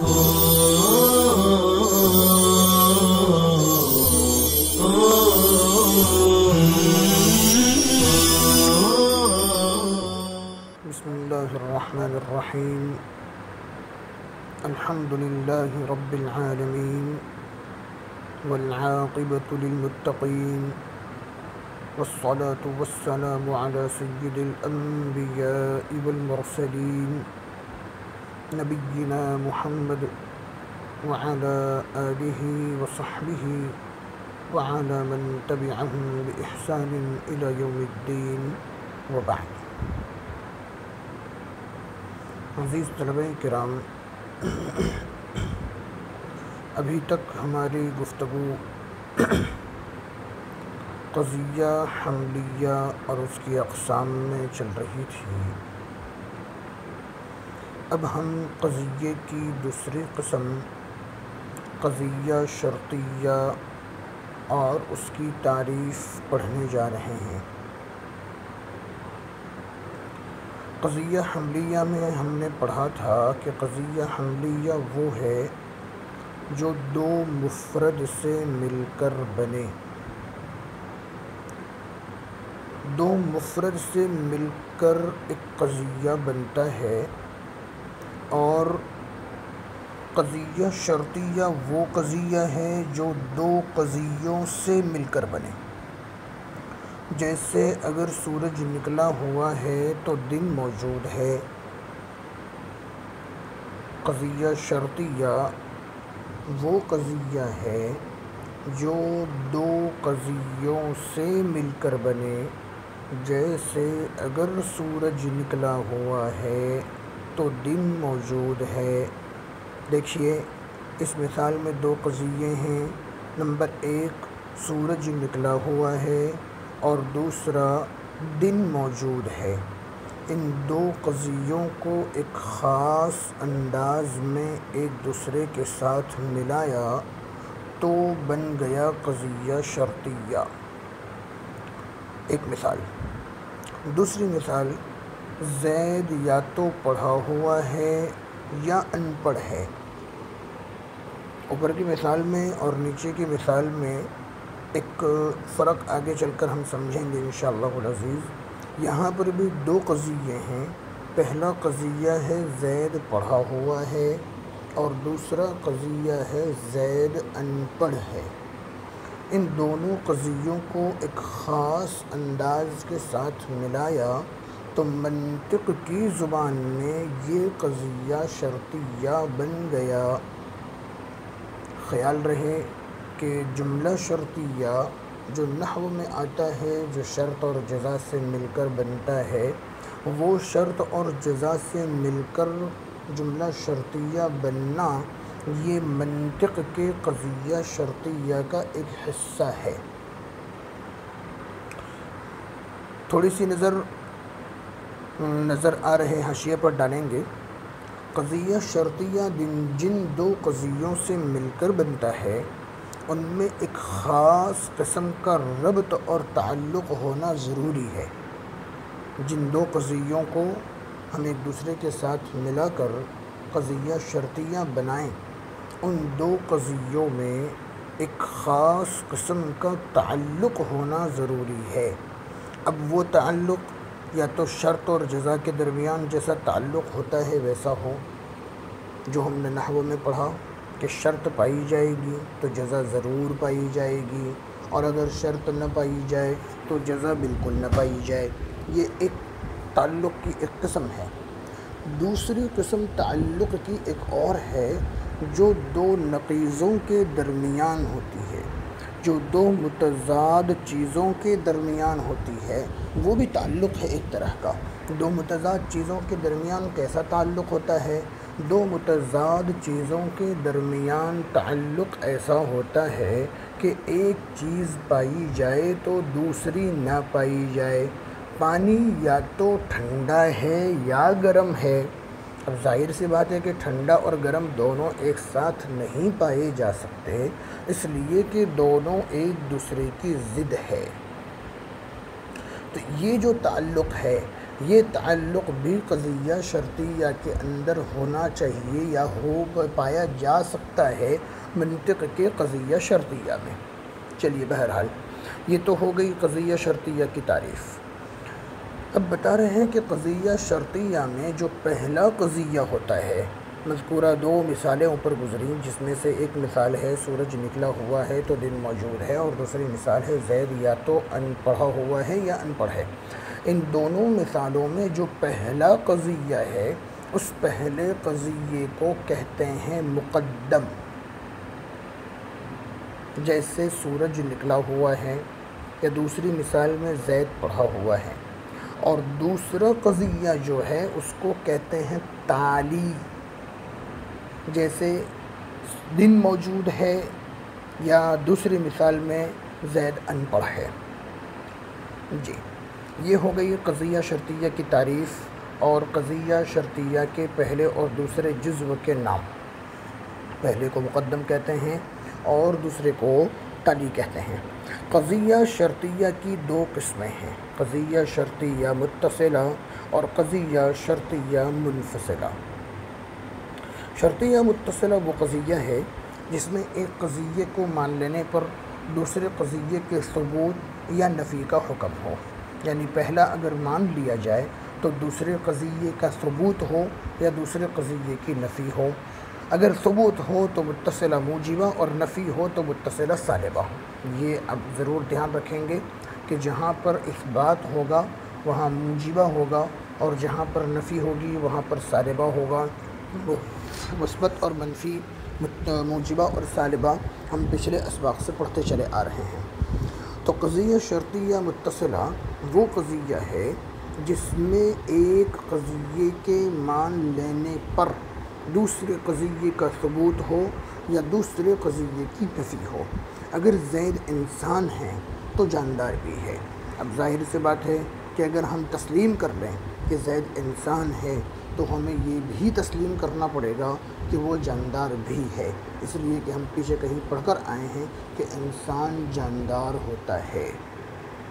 بسم الله الرحمن الرحيم. الحمد لله رب العالمين والعاقبة للمتقين والصلاة والسلام على سيد الأنبياء والمرسلين نبينا محمد وعلى آله وصحبه وعلى من تبعهم بإحسان إلى يوم الدين وبعد. عزیز طلبہ کرام، ابھی تک ہماری گفتگو قضیہ حملیہ اور اس کی اقسام میں چل رہی تھی. اب ہم قضیے کی دوسری قسم قضیہ شرطیہ اور اس کی تعریف پڑھنے جا رہے ہیں. قضیہ حملیہ میں ہم نے پڑھا تھا کہ قضیہ حملیہ وہ ہے جو دو مفرد سے مل کر بنے. دو مفرد سے مل کر ایک قضیہ بنتا ہے، اور قضیہ شرطیہ وہ قضیہ ہے جو دو قضیوں سے مل کر بنے. جیسے اگر سورج نکلا ہوا ہے تو دن موجود ہے. قضیہ شرطیہ وہ قضیہ ہے جو دو قضیوں سے مل کر بنے. جیسے اگر سورج نکلا ہوا ہے تو دن موجود ہے. دیکھیے اس مثال میں دو قضیے ہیں. نمبر ایک، سورج نکلا ہوا ہے اور دوسرا دن موجود ہے. ان دو قضیوں کو ایک خاص انداز میں ایک دوسرے کے ساتھ ملایا تو بن گیا قضیہ شرطیہ. ایک مثال. دوسری مثال، زید یا تو پڑھا ہوا ہے یا ان پڑھ ہے. اوپر کی مثال میں اور نیچے کی مثال میں ایک فرق آگے چل کر ہم سمجھیں گے انشاءاللہ العزیز. یہاں پر بھی دو قضیے ہیں. پہلا قضیہ ہے زید پڑھا ہوا ہے اور دوسرا قضیہ ہے زید ان پڑھ ہے. ان دونوں قضیوں کو ایک خاص انداز کے ساتھ ملایا تو منطق کی زبان میں یہ قضیہ شرطیہ بن گیا. خیال رہے کہ جملہ شرطیہ جو نحو میں آتا ہے، جو شرط اور جزا سے مل کر بنتا ہے، وہ شرط اور جزا سے مل کر جملہ شرطیہ بننا یہ منطق کے قضیہ شرطیہ کا ایک حصہ ہے. تھوڑی سی نظر آ رہے حاشیے پر ڈالیں گے. قضیہ شرطیہ جن دو قضیوں سے مل کر بنتا ہے ان میں ایک خاص قسم کا ربط اور تعلق ہونا ضروری ہے. جن دو قضیوں کو ہم ایک دوسرے کے ساتھ ملا کر قضیہ شرطیہ بنائیں، ان دو قضیوں میں ایک خاص قسم کا تعلق ہونا ضروری ہے. اب وہ تعلق یا تو شرط اور جزا کے درمیان جیسا تعلق ہوتا ہے ویسا ہو، جو ہم نے نحو میں پڑھا کہ شرط پائی جائے گی تو جزا ضرور پائی جائے گی، اور اگر شرط نہ پائی جائے تو جزا بالکل نہ پائی جائے. یہ ایک تعلق کی ایک قسم ہے. دوسری قسم تعلق کی ایک اور ہے جو دو نقیضوں کے درمیان ہوتی ہے، جو دو متضاد چیزوں کے درمیان ہوتی ہے. وہ بھی تعلق ہے ایک طرح کا. دو متضاد چیزوں کے درمیان کیسا تعلق ہوتا ہے؟ دو متضاد چیزوں کے درمیان تعلق ایسا ہوتا ہے کہ ایک چیز پائی جائے تو دوسری نہ پائی جائے. پانی یا تو ٹھنڈا ہے یا گرم ہے. اب ظاہر سی بات ہے کہ ٹھنڈا اور گرم دونوں ایک ساتھ نہیں پائے جا سکتے، اس لیے کہ دونوں ایک دوسرے کی ضد ہے. تو یہ جو تعلق ہے یہ تعلق بھی قضیہ شرطیہ کے اندر ہونا چاہیے یا ہو پایا جا سکتا ہے منطق کے قضیہ شرطیہ میں۔ چلیے بہرحال یہ تو ہو گئی قضیہ شرطیہ کی تعریف۔ اب بتا رہے ہیں کہ قضیہ شرطیہ میں جو پہلا قضیہ ہوتا ہے، مذکورہ دو مثالیں اوپر گزریں، جس میں سے ایک مثال ہے سورج نکلا ہوا ہے تو دن موجود ہے، اور دوسری مثال ہے زید یا تو ان پڑھا ہوا ہے یا ان پڑھ ہے۔ ان دونوں مثالوں میں جو پہلا قضیہ ہے اس پہلے قضیے کو کہتے ہیں مقدم، جیسے سورج نکلا ہوا ہے، یا دوسری مثال میں زید پڑھا ہوا ہے۔ اور دوسرا قضیہ جو ہے اس کو کہتے ہیں تالی، جیسے دن موجود ہے یا دوسری مثال میں زید ان پڑھ ہے۔ جی یہ ہو گئی قضیہ شرطیہ کی تعریف اور قضیہ شرطیہ کے پہلے اور دوسرے جزو کے نام۔ پہلے کو مقدم کہتے ہیں اور دوسرے کو تالی کہتے ہیں۔ قضیہ شرطیہ کی دو قسمیں ہیں، قضیہ شرطیہ متصلہ اور قضیہ شرطیہ منفصلہ۔ شرطیہ متصلہ وہ قضیہ ہے جس میں ایک قضیے کو مان لینے پر دوسرے قضیے کے ثبوت یا نفی کا حکم ہو، یعنی پہلا اگر مان لیا جائے تو دوسرے قضیے کا ثبوت ہو یا دوسرے قضیے کی نفی ہو۔ اگر ثبوت ہو تو متصلہ موجبہ اور نفی ہو تو متصلہ سالبہ۔ یہ اب ضرور دھیان رکھیں گے کہ جہاں پر اثبات ہوگا وہاں موجبہ ہوگا، اور جہاں پر نفی ہوگی وہاں پر سالبہ ہوگا۔ مثبت اور منفی، موجبہ اور سالبہ ہم پچھلے اسباق سے پڑھتے چلے آ رہے ہیں۔ تو قضیہ شرطیہ متصلہ وہ قضیہ ہے جس میں ایک قضیے کے مان لینے پر دوسرے قضیے کا ثبوت ہو یا دوسرے قضیے کی نفی ہو۔ اگر زید انسان ہے تو جاندار بھی ہے۔ اب ظاہر سی بات ہے کہ اگر ہم تسلیم کر لیں کہ زید انسان ہے تو ہمیں یہ بھی تسلیم کرنا پڑے گا کہ وہ جاندار بھی ہے، اس لیے کہ ہم پیچھے کہیں پڑھ کر آئے ہیں کہ انسان جاندار ہوتا ہے۔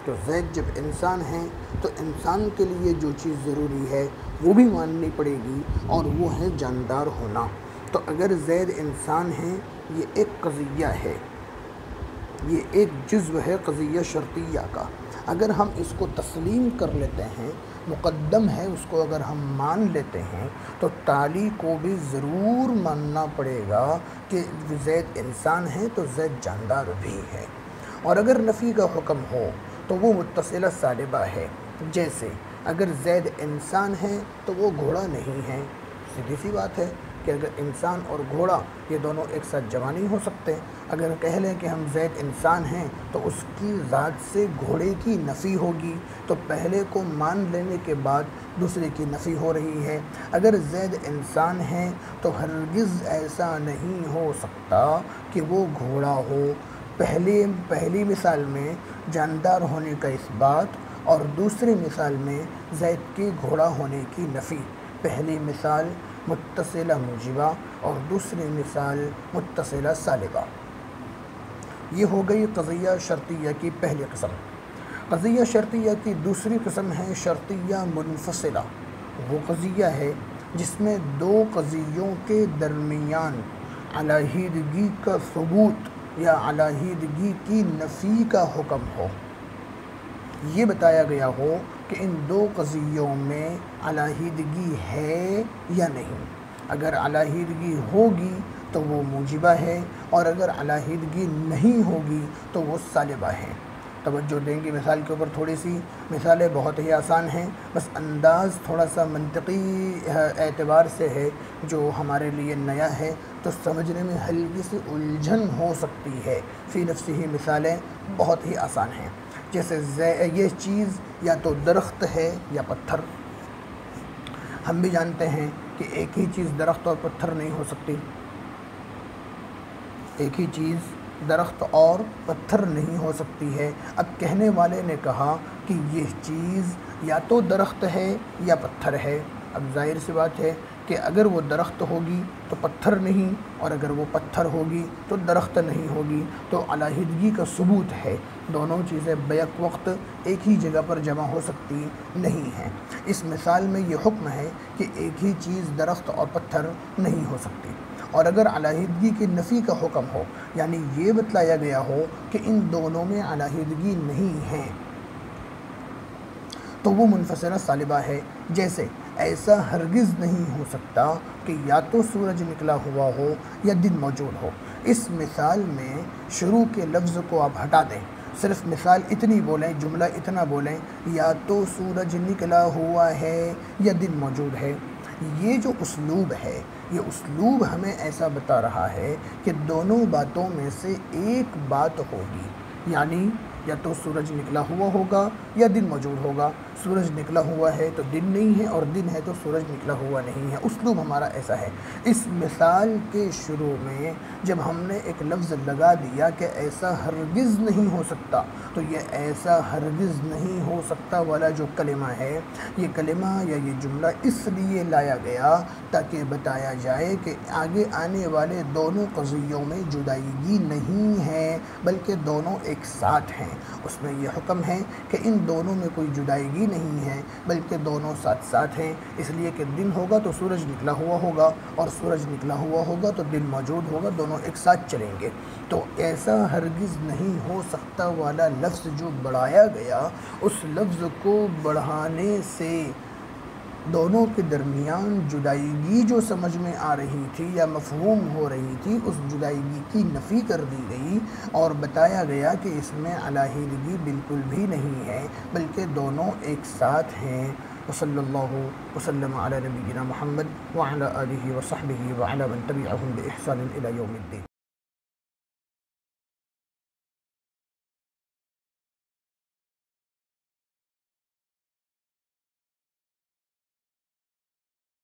تو زید جب انسان ہے تو انسان کے لیے جو چیز ضروری ہے وہ بھی ماننی پڑے گی، اور وہ ہے جاندار ہونا۔ تو اگر زید انسان ہے یہ ایک قضیہ ہے، یہ ایک جزو ہے قضیہ شرطیہ کا۔ اگر ہم اس کو تسلیم کر لیتے ہیں، مقدم ہے اس کو اگر ہم مان لیتے ہیں، تو تالی کو بھی ضرور ماننا پڑے گا کہ زید انسان ہے تو زید جاندار بھی ہے۔ اور اگر نفی کا حکم ہو تو وہ متصلہ سالبہ ہے، جیسے اگر زید انسان ہے تو وہ گھوڑا نہیں ہے۔ سیدھی سی بات ہے کہ اگر انسان اور گھوڑا یہ دونوں ایک ساتھ جمع نہیں ہو سکتے۔ اگر کہہ لیں کہ ہم زید انسان ہیں تو اس کی ذات سے گھوڑے کی نفی ہوگی، تو پہلے کو مان لینے کے بعد دوسرے کی نفی ہو رہی ہے۔ اگر زید انسان ہے تو ہرگز ایسا نہیں ہو سکتا کہ وہ گھوڑا ہو۔ پہلی مثال میں جاندار ہونے کا اثبات اور دوسری مثال میں زید کے گھوڑا ہونے کی نفی۔ پہلی مثال متصلہ موجبہ اور دوسری مثال متصلہ سالبہ۔ یہ ہو گئی قضیہ شرطیہ کی پہلی قسم۔ قضیہ شرطیہ کی دوسری قسم ہے شرطیہ منفصلہ۔ وہ قضیہ ہے جس میں دو قضیوں کے درمیان علیحدگی کا ثبوت یا علیحدگی کی نفی کا حکم ہو۔ یہ بتایا گیا ہو کہ ان دو قضیوں میں علیحدگی ہے یا نہیں۔ اگر علیحدگی ہوگی تو وہ موجبہ ہے، اور اگر علیحدگی نہیں ہوگی تو وہ سالبہ ہے۔ توجہ دیں گے مثال کے اوپر تھوڑی سی۔ مثالیں بہت ہی آسان ہیں، بس انداز تھوڑا سا منطقی اعتبار سے ہے جو ہمارے لیے نیا ہے، تو سمجھنے میں ہلکی سی الجھن ہو سکتی ہے۔ فی نفسی ہی مثالیں بہت ہی آسان ہیں، جیسے یہ چیز یا تو درخت ہے یا پتھر۔ ہم بھی جانتے ہیں کہ ایک ہی چیز درخت اور پتھر نہیں ہو سکتی۔ ایک ہی چیز درخت اور پتھر نہیں ہو سکتی ہے۔ اب کہنے والے نے کہا کہ یہ چیز یا تو درخت ہے یا پتھر ہے۔ اب ظاہر سی بات ہے کہ اگر وہ درخت ہوگی تو پتھر نہیں، اور اگر وہ پتھر ہوگی تو درخت نہیں ہوگی، تو علیحدگی کا ثبوت ہے۔ دونوں چیزیں بیک وقت ایک ہی جگہ پر جمع ہو سکتی نہیں ہیں۔ اس مثال میں یہ حکم ہے کہ ایک ہی چیز درخت اور پتھر نہیں ہو سکتی۔ اور اگر علیحدگی کی نفی کا حکم ہو، یعنی یہ بتلایا گیا ہو کہ ان دونوں میں علیحدگی نہیں ہے، تو وہ منفصلہ سالبہ ہے۔ جیسے ایسا ہرگز نہیں ہو سکتا کہ یا تو سورج نکلا ہوا ہو یا دن موجود ہو۔ اس مثال میں شروع کے لفظ کو آپ ہٹا دیں، صرف مثال اتنی بولیں، جملہ اتنا بولیں، یا تو سورج نکلا ہوا ہے یا دن موجود ہے۔ یہ جو اسلوب ہے، یہ اسلوب ہمیں ایسا بتا رہا ہے کہ دونوں باتوں میں سے ایک بات ہوگی، یعنی یا تو سورج نکلا ہوا ہوگا یا دن موجود ہوگا۔ سورج نکلا ہوا ہے تو دن نہیں ہے، اور دن ہے تو سورج نکلا ہوا نہیں ہے۔ اسلوب ہمارا ایسا ہے۔ اس مثال کے شروع میں جب ہم نے ایک لفظ لگا دیا کہ ایسا ہرگز نہیں ہو سکتا، تو یہ ایسا ہرگز نہیں ہو سکتا والا جو کلمہ ہے، یہ کلمہ یا یہ جملہ اس لیے لایا گیا تاکہ بتایا جائے کہ آگے آنے والے دونوں قضیوں میں جدائیگی نہیں ہے، بلکہ دونوں ایک ساتھ ہیں۔ اس میں یہ حکم ہے کہ ان دونوں میں کوئی جدائیگی نہیں ہے، بلکہ دونوں ساتھ ساتھ ہیں، اس لیے کہ دن ہوگا تو سورج نکلا ہوا ہوگا، اور سورج نکلا ہوا ہوگا تو دن موجود ہوگا، دونوں ایک ساتھ چلیں گے۔ تو ایسا ہرگز نہیں ہو سکتا والا لفظ جو بڑھایا گیا، اس لفظ کو بڑھانے سے دونوں کے درمیان جدائیگی جو سمجھ میں آ رہی تھی یا مفہوم ہو رہی تھی، اس جدائیگی کی نفی کر دی گئی، اور بتایا گیا کہ اس میں علیحدگی بالکل بھی نہیں ہے، بلکہ دونوں ایک ساتھ ہیں۔ وصلی اللہ وسلم علی نبینا محمد وعلی آلہ وصحبہ وعلی من تبعہم بإحسان الی یوم الدین۔